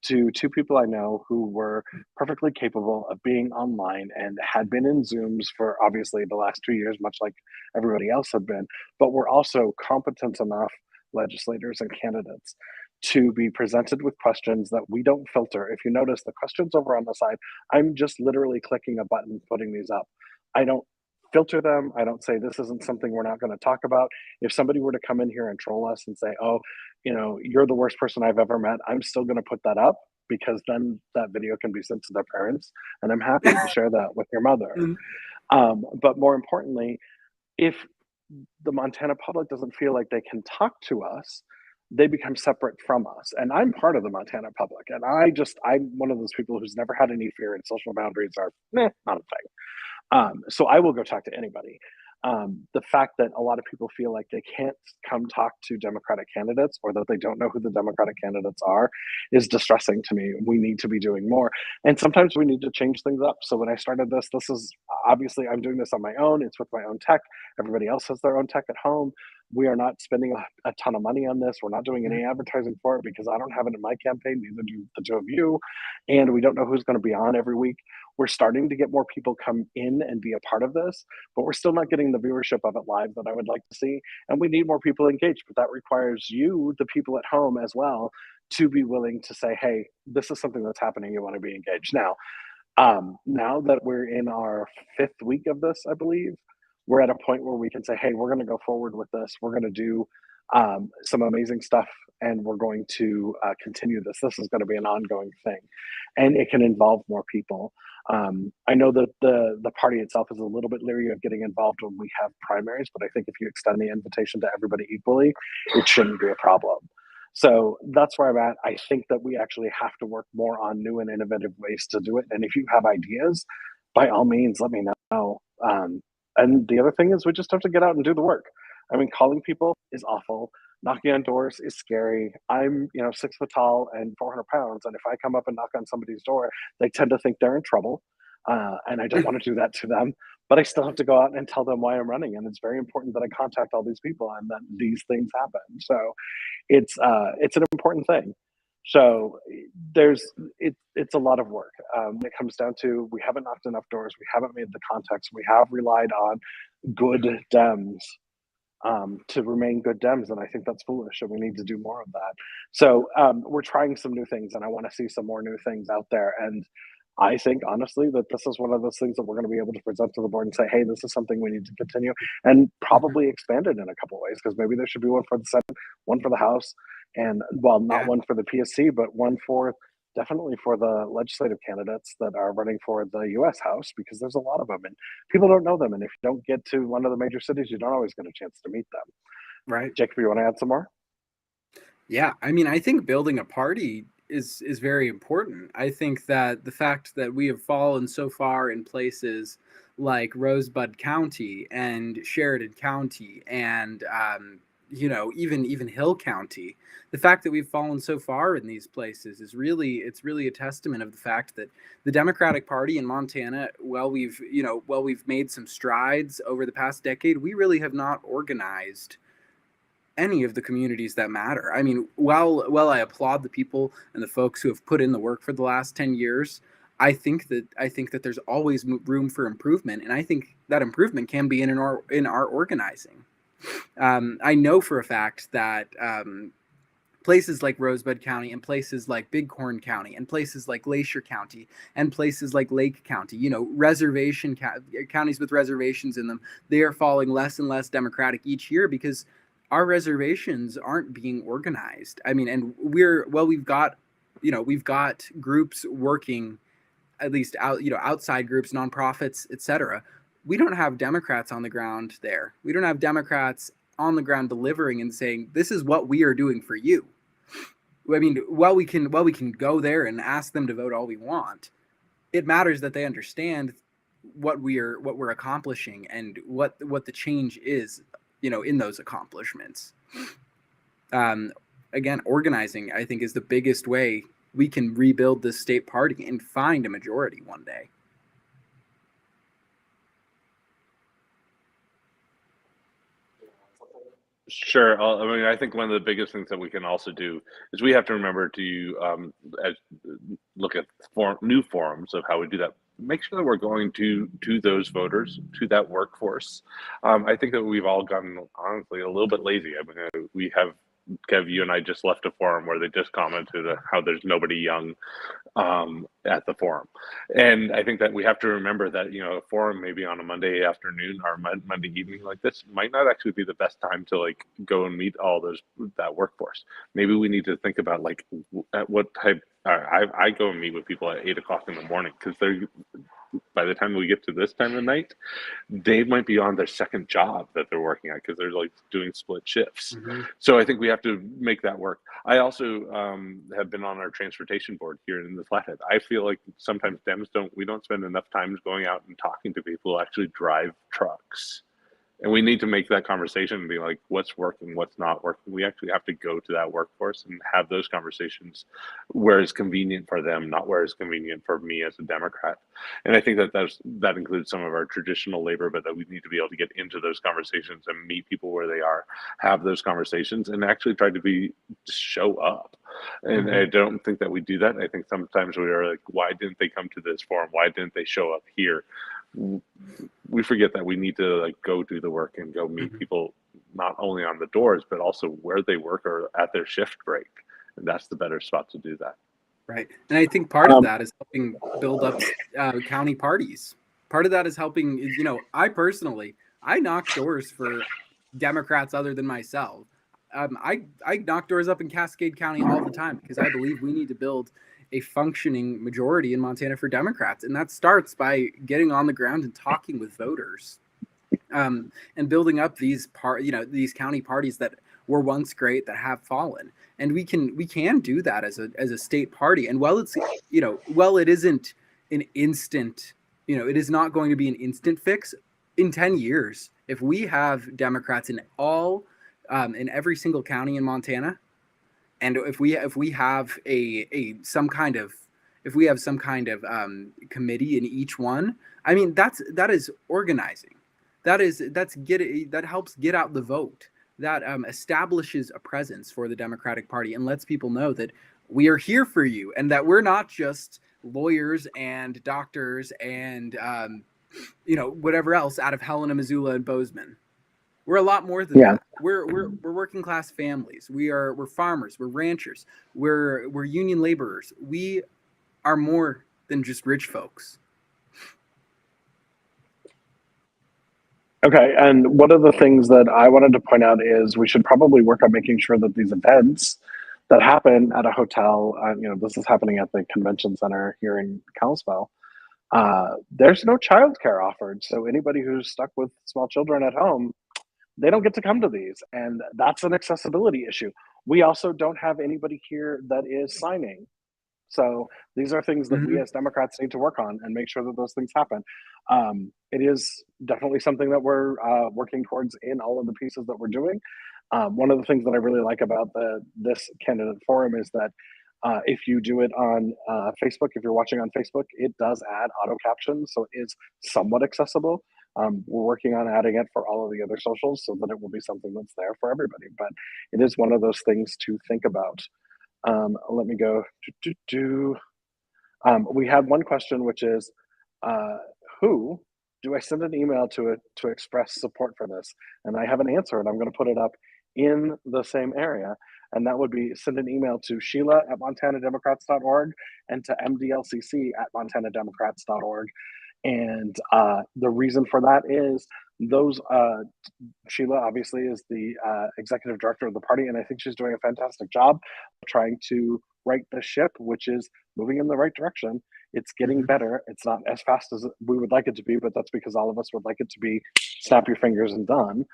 to 2 people I know who were perfectly capable of being online and had been in Zooms for obviously the last 2 years, much like everybody else had been, but were also competent enough legislators and candidates to be presented with questions that we don't filter. If you notice the questions over on the side, I'm just literally clicking a button, putting these up. I don't filter them. I don't say this isn't something we're not going to talk about. If somebody were to come in here and troll us and say, oh, you're the worst person I've ever met, I'm still going to put that up, because then that video can be sent to their parents, and I'm happy to share that with your mother. But more importantly, if the Montana public doesn't feel like they can talk to us, they become separate from us. And I'm part of the Montana public, and I'm one of those people who's never had any fear, and social boundaries are not a thing. So I will go talk to anybody. The fact that a lot of people feel like they can't come talk to Democratic candidates, or that they don't know who the Democratic candidates are, is distressing to me. We need to be doing more. And sometimes we need to change things up. So when I started this is obviously, I'm doing this on my own. It's with my own tech. Everybody else has their own tech at home. We are not spending a ton of money on this. We're not doing any advertising for it, because I don't have it in my campaign, neither do the two of you. And we don't know who's going to be on every week. We're starting to get more people come in and be a part of this, but we're still not getting the viewership of it live that I would like to see. And we need more people engaged, but that requires you, the people at home as well, to be willing to say, hey, this is something that's happening. You want to be engaged. Now that we're in our 5th week of this, I believe, we're at a point where we can say, hey, we're going to go forward with this. We're going to do some amazing stuff, and we're going to continue this. This is going to be an ongoing thing, and it can involve more people. I know that the party itself is a little bit leery of getting involved when we have primaries, but I think if you extend the invitation to everybody equally, it shouldn't be a problem. So that's where I'm at. I think that we actually have to work more on new and innovative ways to do it. And if you have ideas, by all means, let me know. And the other thing is, we just have to get out and do the work. I mean, calling people is awful. Knocking on doors is scary. I'm, 6 foot tall and 400 pounds. And if I come up and knock on somebody's door, they tend to think they're in trouble. And I don't want to do that to them, but I still have to go out and tell them why I'm running. And it's very important that I contact all these people and that these things happen. So it's an important thing. So it's a lot of work. It comes down to, we haven't knocked enough doors. We haven't made the contacts. We have relied on good Dems to remain good Dems, and I think that's foolish, and we need to do more of that. So we're trying some new things, and I want to see some more new things out there. And I think, honestly, that this is one of those things that we're going to be able to present to the board and say, hey, this is something we need to continue, and probably expand it in a couple of ways, because maybe there should be one for the Senate, one for the House, and, well, not one for the PSC, but one for definitely for the legislative candidates that are running for the U.S. House, because there's a lot of them, and people don't know them. And if you don't get to one of the major cities, you don't always get a chance to meet them. Right. Jacob, you want to add some more? Yeah, I mean, I think building a party is very important. I think that the fact that we have fallen so far in places like Rosebud County and Sheridan County and even Hill County, the fact that we've fallen so far in these places is really a testament of the fact that the Democratic Party in Montana, while we've made some strides over the past decade, we really have not organized any of the communities that matter. I mean, while I applaud the people and the folks who have put in the work for the last 10 years, I think that there's always room for improvement, and I think that improvement can be in our organizing. I know for a fact that places like Rosebud County and places like Bighorn County and places like Glacier County and places like Lake County, counties with reservations in them, they are falling less and less Democratic each year because our reservations aren't being organized. I mean, and we've got groups working, at least outside groups, nonprofits, etc. We don't have Democrats on the ground there. We don't have Democrats on the ground delivering and saying, this is what we are doing for you. I mean, while we can go there and ask them to vote all we want, it matters that they understand what we're accomplishing and what the change is, in those accomplishments. Again, organizing, I think, is the biggest way we can rebuild this state party and find a majority one day. Sure. I think one of the biggest things that we can also do is we have to remember to look at new forums of how we do that. Make sure that we're going to those voters, to that workforce. I think that we've all gotten, honestly, a little bit lazy. I mean, we have Kev, you and I just left a forum where they just commented how there's nobody young at the forum. And I think that we have to remember that, a forum maybe on a Monday afternoon or Monday evening like this might not actually be the best time to like go and meet all that workforce. Maybe we need to think about like at what type. I go and meet with people at 8 o'clock in the morning because by the time we get to this time of night, they might be on their second job that they're working at because they're like doing split shifts. Mm-hmm. So I think we have to make that work. I also have been on our transportation board here in the Flathead. I feel like sometimes Dems we don't spend enough time going out and talking to people who actually drive trucks. And we need to make that conversation and be like, what's working, what's not working. We actually have to go to that workforce and have those conversations where it's convenient for them, not where it's convenient for me as a Democrat. And I think that includes some of our traditional labor, but that we need to be able to get into those conversations and meet people where they are, have those conversations, and actually try to show up. And I don't think that we do that. I think sometimes we are like, why didn't they come to this forum? Why didn't they show up here? We forget that we need to like go do the work and go meet people not only on the doors but also where they work or at their shift break, and that's the better spot to do that. Right. And I think part of that is helping build up county parties. Part of that is helping, I knock doors for Democrats other than myself. I knock doors up in Cascade County all the time because I believe we need to build a functioning majority in Montana for Democrats. And that starts by getting on the ground and talking with voters, and building up these county parties that were once great that have fallen. And we can do that as a state party. And while it isn't an instant, it is not going to be an instant fix. In 10 years, if we have Democrats in every single county in Montana, and if we have some kind of committee in each one, I mean that is organizing. That helps get out the vote. That establishes a presence for the Democratic Party and lets people know that we are here for you and that we're not just lawyers and doctors and whatever else out of Helena, Missoula, and Bozeman. We're a lot more than that. We're working class families. We're farmers. We're ranchers. We're union laborers. We are more than just rich folks. Okay, and one of the things that I wanted to point out is we should probably work on making sure that these events that happen at a hotel, this is happening at the convention center here in Kalispell, there's no childcare offered. So anybody who's stuck with small children at home, they don't get to come to these, and that's an accessibility issue. We also don't have anybody here that is signing. So these are things that we as Democrats need to work on and make sure that those things happen. It is definitely something that we're working towards in all of the pieces that we're doing. One of the things that I really like about this candidate forum is that if you do it on Facebook, if you're watching on Facebook, it does add auto captions, so it is somewhat accessible. We're working on adding it for all of the other socials so that it will be something that's there for everybody. But it is one of those things to think about. Let me go. We had one question, which is, who do I send an email to express support for this? And I have an answer, and I'm going to put it up in the same area. And that would be send an email to Sheila@MontanaDemocrats.org and to MDLCC@MontanaDemocrats.org. And the reason for that is Sheila obviously is the executive director of the party, and I think she's doing a fantastic job trying to right the ship, which is moving in the right direction. It's getting better. It's not as fast as we would like it to be, but that's because all of us would like it to be snap your fingers and done.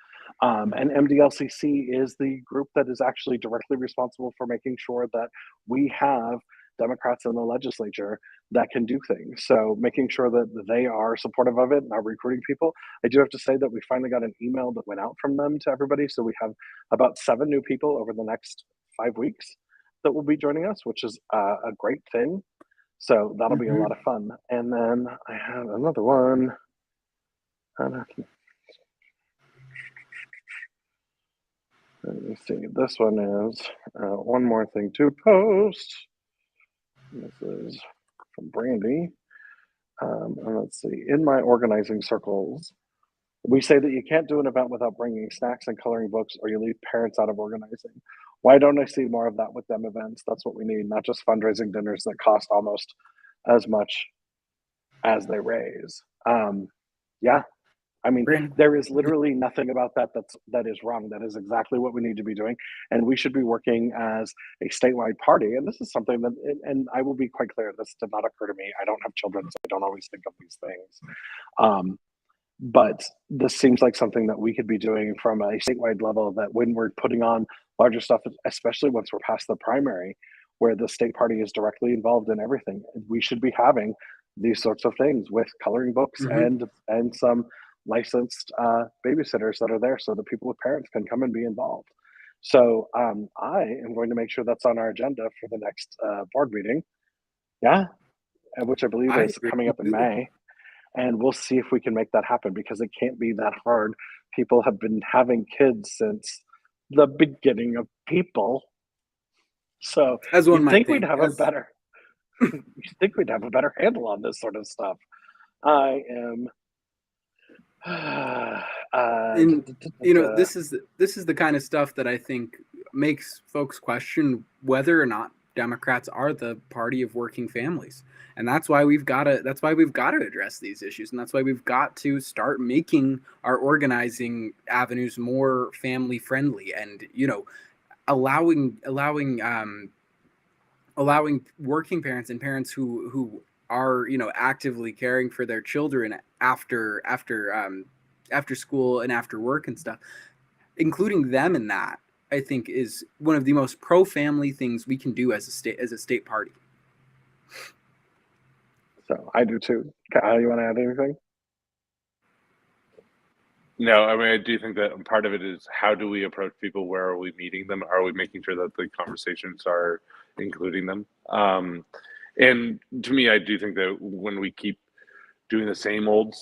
And MDLCC is the group that is actually directly responsible for making sure that we have Democrats in the legislature that can do things. So making sure that they are supportive of it and are recruiting people. I do have to say that we finally got an email that went out from them to everybody. So we have about 7 new people over the next 5 weeks that will be joining us, which is a great thing. So that'll be a lot of fun. And then I have another one. Let me see. This one is one more thing to post. This is from Brandy. And let's see. In my organizing circles, We say that you can't do an event without bringing snacks and coloring books, or you leave parents out of organizing. Why don't I see more of that with them events? That's what we need, not just fundraising dinners that cost almost as much as they raise. Yeah, I mean, Brandon, there is literally nothing about that is wrong. That is exactly what we need to be doing, and we should be working as a statewide party. And this is something that, and I will be quite clear, this did not occur to me. I don't have children, so I don't always think of these things. Um, but this seems like something that we could be doing from a statewide level, that when we're putting on larger stuff, especially once we're past the primary, where the state party is directly involved in everything, we should be having these sorts of things with coloring books and some licensed babysitters that are there so that people with parents can come and be involved. So I am going to make sure that's on our agenda for the next board meeting. Yeah, which I believe I is agree coming up in completely. May. And we'll see if we can make that happen, because it can't be that hard. People have been having kids since the beginning of people. So As one you'd might think we'd think. have a better handle on this sort of stuff. I am And this is the kind of stuff that I think makes folks question whether or not Democrats are the party of working families. And that's why we've got to address these issues, and that's why we've got to start making our organizing avenues more family friendly, and allowing working parents and parents who are actively caring for their children after school and after work and stuff, including them in that, I think is one of the most pro-family things we can do as a state party. So I do too. Kyle, you want to add anything? No, I mean, I do think that part of it is, how do we approach people? Where are we meeting them? Are we making sure that the conversations are including them? And to me, I do think that when we keep doing the same old,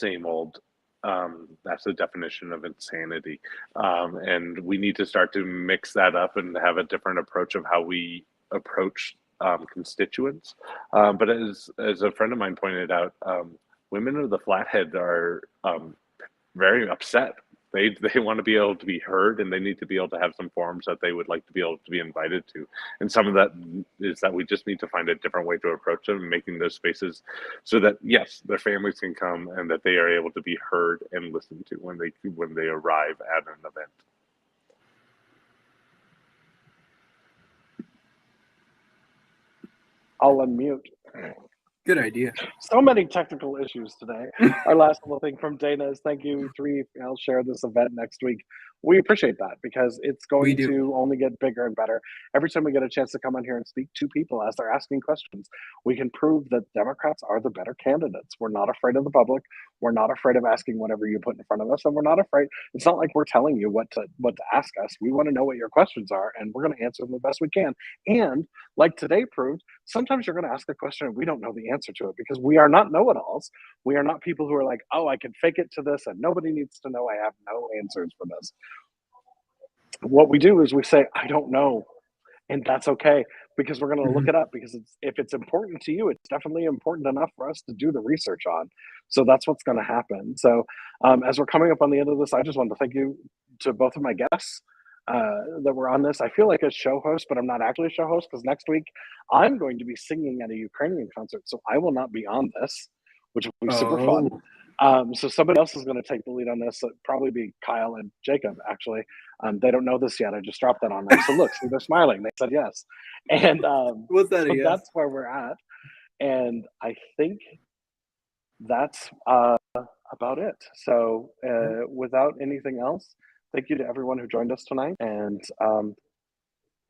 that's the definition of insanity. And we need to start to mix that up and have a different approach of how we approach constituents. But as a friend of mine pointed out, women of the Flathead are very upset. They want to be able to be heard, and they need to be able to have some forums that they would like to be able to be invited to. And some of that is that we just need to find a different way to approach them, and making those spaces so that, yes, their families can come and that they are able to be heard and listened to when they arrive at an event. I'll unmute. Good idea. So many technical issues today. Our last little thing from Dana is, thank you, 3. I'll share this event next week. We appreciate that, because it's going to only get bigger and better. Every time we get a chance to come on here and speak to people as they're asking questions, we can prove that Democrats are the better candidates. We're not afraid of the public. We're not afraid of asking whatever you put in front of us, and we're not afraid. It's not like we're telling you what to ask us. We want to know what your questions are, and we're going to answer them the best we can. And like today proved, sometimes you're going to ask a question and we don't know the answer to it, because we are not know-it-alls. We are not people who are like, oh, I can fake it to this and nobody needs to know I have no answers for this. What we do is we say, I don't know. And that's okay, because we're going to look it up, because if it's important to you, it's definitely important enough for us to do the research on. So that's what's going to happen. So as we're coming up on the end of this, I just want to thank you to both of my guests that were on this. I feel like a show host, but I'm not actually a show host, because next week I'm going to be singing at a Ukrainian concert. So I will not be on this, which will be super fun. So somebody else is going to take the lead on this. It'll probably be Kyle and Jacob, actually. They don't know this yet. I just dropped that on them. So look, see, they're smiling. They said yes. And What's that? so that's where we're at. And I think that's about it. So without anything else, thank you to everyone who joined us tonight. And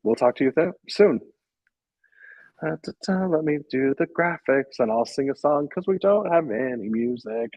we'll talk to you soon. Let me do the graphics, and I'll sing a song because we don't have any music.